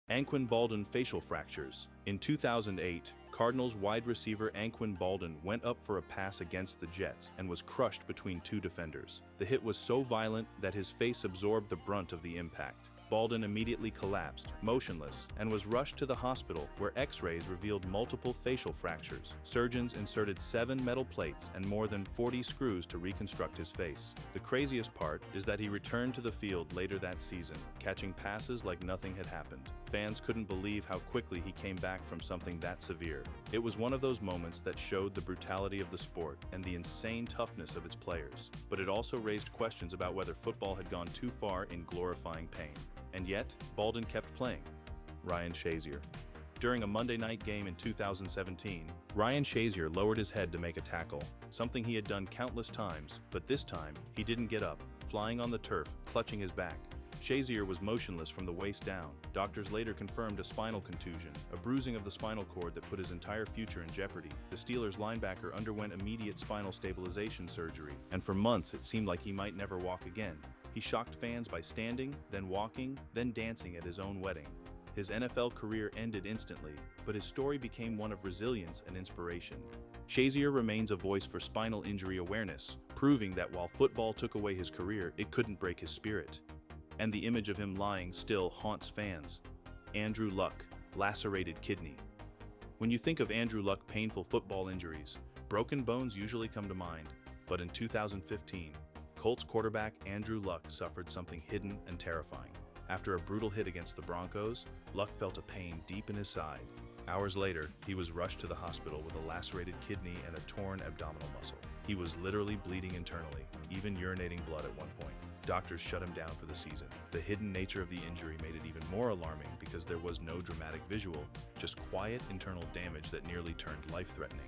Anquan Boldin facial fractures. In 2008, Cardinals wide receiver Anquan Boldin went up for a pass against the Jets and was crushed between two defenders. The hit was so violent that his face absorbed the brunt of the impact. Boldin immediately collapsed, motionless, and was rushed to the hospital where X-rays revealed multiple facial fractures. Surgeons inserted 7 metal plates and more than 40 screws to reconstruct his face. The craziest part is that he returned to the field later that season, catching passes like nothing had happened. Fans couldn't believe how quickly he came back from something that severe. It was one of those moments that showed the brutality of the sport and the insane toughness of its players. But it also raised questions about whether football had gone too far in glorifying pain. And yet, Boldin kept playing. Ryan Shazier. During a Monday night game in 2017, Ryan Shazier lowered his head to make a tackle, something he had done countless times, but this time, he didn't get up, flying on the turf, clutching his back. Shazier was motionless from the waist down. Doctors later confirmed a spinal contusion, a bruising of the spinal cord that put his entire future in jeopardy. The Steelers linebacker underwent immediate spinal stabilization surgery, and for months it seemed like he might never walk again. He shocked fans by standing, then walking, then dancing at his own wedding. His NFL career ended instantly, but his story became one of resilience and inspiration. Shazier remains a voice for spinal injury awareness, proving that while football took away his career, it couldn't break his spirit. And the image of him lying still haunts fans. Andrew Luck, lacerated kidney. When you think of Andrew Luck painful football injuries, broken bones usually come to mind, but in 2015, Colts quarterback Andrew Luck suffered something hidden and terrifying. After a brutal hit against the Broncos, Luck felt a pain deep in his side. Hours later, he was rushed to the hospital with a lacerated kidney and a torn abdominal muscle. He was literally bleeding internally, even urinating blood at one point. Doctors shut him down for the season. The hidden nature of the injury made it even more alarming because there was no dramatic visual, just quiet internal damage that nearly turned life-threatening.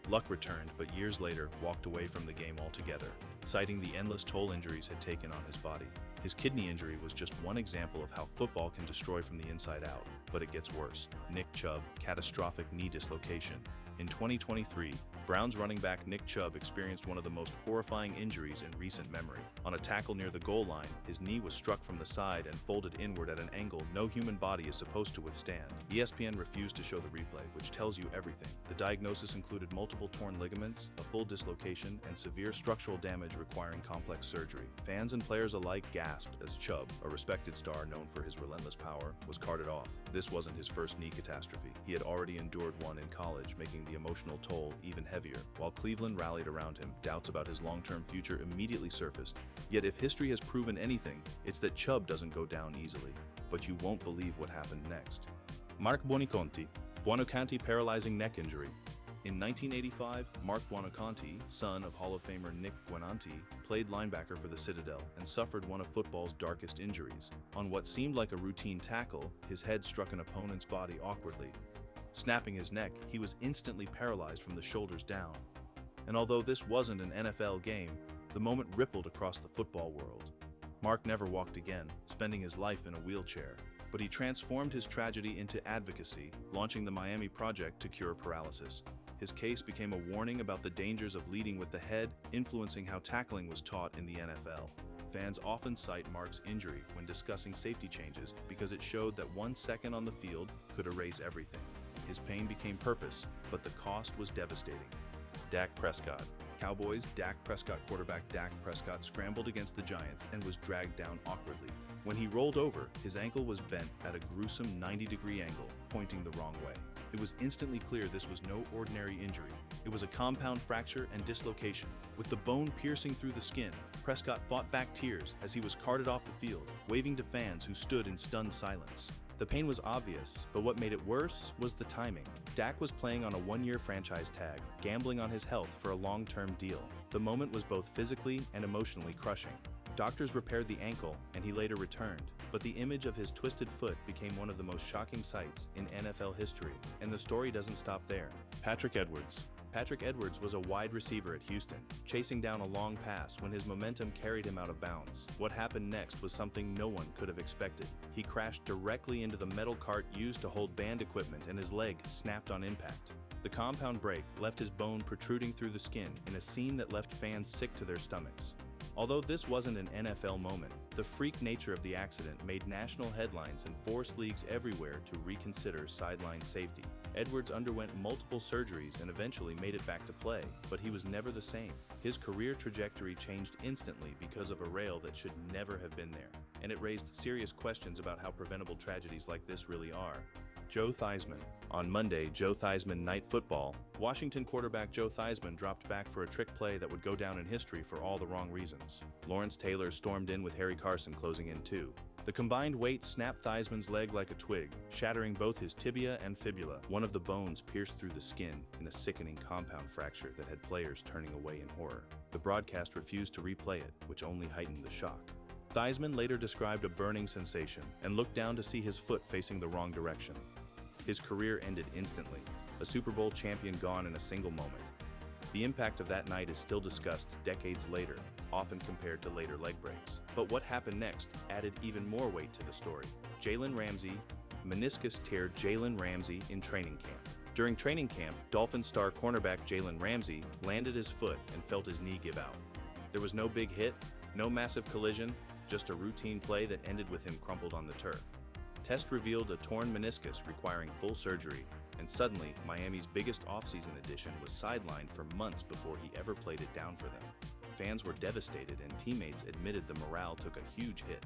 Luck returned, but years later walked away from the game altogether, citing the endless toll injuries had taken on his body. His kidney injury was just one example of how football can destroy from the inside out, but it gets worse. Nick Chubb, catastrophic knee dislocation. In 2023, Browns running back Nick Chubb experienced one of the most horrifying injuries in recent memory. On a tackle near the goal line, his knee was struck from the side and folded inward at an angle no human body is supposed to withstand. ESPN refused to show the replay, which tells you everything. The diagnosis included multiple torn ligaments, a full dislocation, and severe structural damage requiring complex surgery. Fans and players alike gasped as Chubb, a respected star known for his relentless power, was carted off. This wasn't his first knee catastrophe. He had already endured one in college, making the emotional toll even heavier. While Cleveland rallied around him, doubts about his long-term future immediately surfaced. Yet if history has proven anything, it's that Chubb doesn't go down easily. But you won't believe what happened next. Buoniconti, paralyzing neck injury. In 1985, Mark Buoniconti, son of Hall of Famer Nick Buoniconti, played linebacker for the Citadel and suffered one of football's darkest injuries. On what seemed like a routine tackle, his head struck an opponent's body awkwardly. Snapping his neck, he was instantly paralyzed from the shoulders down. And although this wasn't an NFL game, the moment rippled across the football world. Mark never walked again, spending his life in a wheelchair. But he transformed his tragedy into advocacy, launching the Miami Project to cure paralysis. His case became a warning about the dangers of leading with the head, influencing how tackling was taught in the NFL. Fans often cite Mark's injury when discussing safety changes because it showed that 1 second on the field could erase everything. His pain became purpose, but the cost was devastating. Dak Prescott. Cowboys' Dak Prescott quarterback Dak Prescott scrambled against the Giants and was dragged down awkwardly. When he rolled over, his ankle was bent at a gruesome 90-degree angle, pointing the wrong way. It was instantly clear this was no ordinary injury. It was a compound fracture and dislocation. With the bone piercing through the skin, Prescott fought back tears as he was carted off the field, waving to fans who stood in stunned silence. The pain was obvious, but what made it worse was the timing. Dak was playing on a 1-year franchise tag, gambling on his health for a long-term deal. The moment was both physically and emotionally crushing. Doctors repaired the ankle, and he later returned, but the image of his twisted foot became one of the most shocking sights in NFL history, and the story doesn't stop there. Patrick Edwards. Patrick Edwards was a wide receiver at Houston, chasing down a long pass when his momentum carried him out of bounds. What happened next was something no one could have expected. He crashed directly into the metal cart used to hold band equipment, and his leg snapped on impact. The compound break left his bone protruding through the skin in a scene that left fans sick to their stomachs. Although this wasn't an NFL moment, the freak nature of the accident made national headlines and forced leagues everywhere to reconsider sideline safety. Edwards underwent multiple surgeries and eventually made it back to play, but he was never the same. His career trajectory changed instantly because of a rail that should never have been there, and it raised serious questions about how preventable tragedies like this really are. Joe Theismann. On Monday, Joe Theismann Night Football, Washington quarterback Joe Theismann dropped back for a trick play that would go down in history for all the wrong reasons. Lawrence Taylor stormed in with Harry Carson closing in too. The combined weight snapped Theismann's leg like a twig, shattering both his tibia and fibula. One of the bones pierced through the skin in a sickening compound fracture that had players turning away in horror. The broadcast refused to replay it, which only heightened the shock. Theismann later described a burning sensation and looked down to see his foot facing the wrong direction. His career ended instantly, a Super Bowl champion gone in a single moment. The impact of that night is still discussed decades later, often compared to later leg breaks. But what happened next added even more weight to the story. Jalen Ramsey, meniscus tear Jalen Ramsey in training camp. During training camp, Dolphin star cornerback Jalen Ramsey landed his foot and felt his knee give out. There was no big hit, no massive collision, just a routine play that ended with him crumpled on the turf. Test revealed a torn meniscus requiring full surgery, and suddenly, Miami's biggest offseason addition was sidelined for months before he ever played it down for them. Fans were devastated and teammates admitted the morale took a huge hit.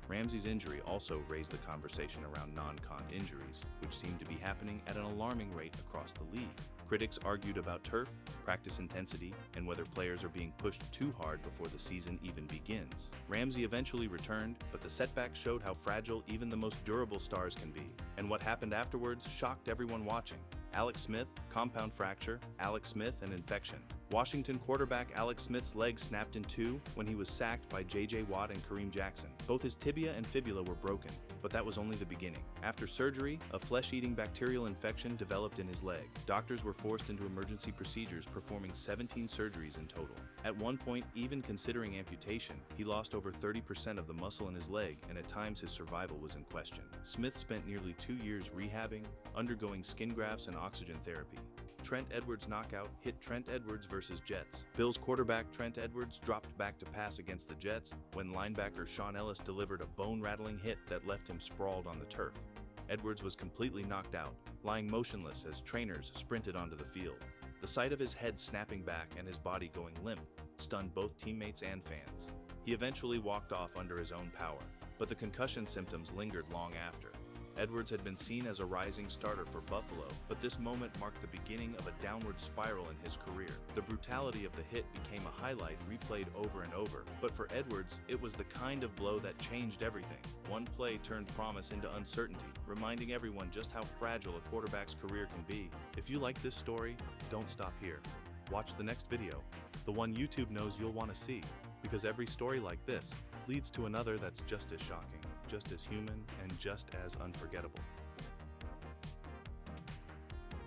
Ramsey's injury also raised the conversation around non-con injuries, which seemed to be happening at an alarming rate across the league. Critics argued about turf, practice intensity, and whether players are being pushed too hard before the season even begins. Ramsey eventually returned, but the setback showed how fragile even the most durable stars can be. And what happened afterwards shocked everyone watching. Alex Smith, compound fracture, Alex Smith, an infection. Washington quarterback Alex Smith's leg snapped in two when he was sacked by J.J. Watt and Kareem Jackson. Both his tibia and fibula were broken, but that was only the beginning. After surgery, a flesh-eating bacterial infection developed in his leg. Doctors were forced into emergency procedures, performing 17 surgeries in total. At one point, even considering amputation, he lost over 30% of the muscle in his leg, and at times his survival was in question. Smith spent nearly 2 years rehabbing, undergoing skin grafts and oxygen therapy. Trent Edwards' knockout hit Trent Edwards versus Jets. Bills quarterback Trent Edwards dropped back to pass against the Jets when linebacker Sean Ellis delivered a bone-rattling hit that left him sprawled on the turf. Edwards was completely knocked out, lying motionless as trainers sprinted onto the field. The sight of his head snapping back and his body going limp stunned both teammates and fans. He eventually walked off under his own power, but the concussion symptoms lingered long after. Edwards had been seen as a rising starter for Buffalo, but this moment marked the beginning of a downward spiral in his career. The brutality of the hit became a highlight replayed over and over, but for Edwards, it was the kind of blow that changed everything. One play turned promise into uncertainty, reminding everyone just how fragile a quarterback's career can be. If you like this story, don't stop here. Watch the next video, the one YouTube knows you'll want to see, because every story like this leads to another that's just as shocking, just as human, and just as unforgettable.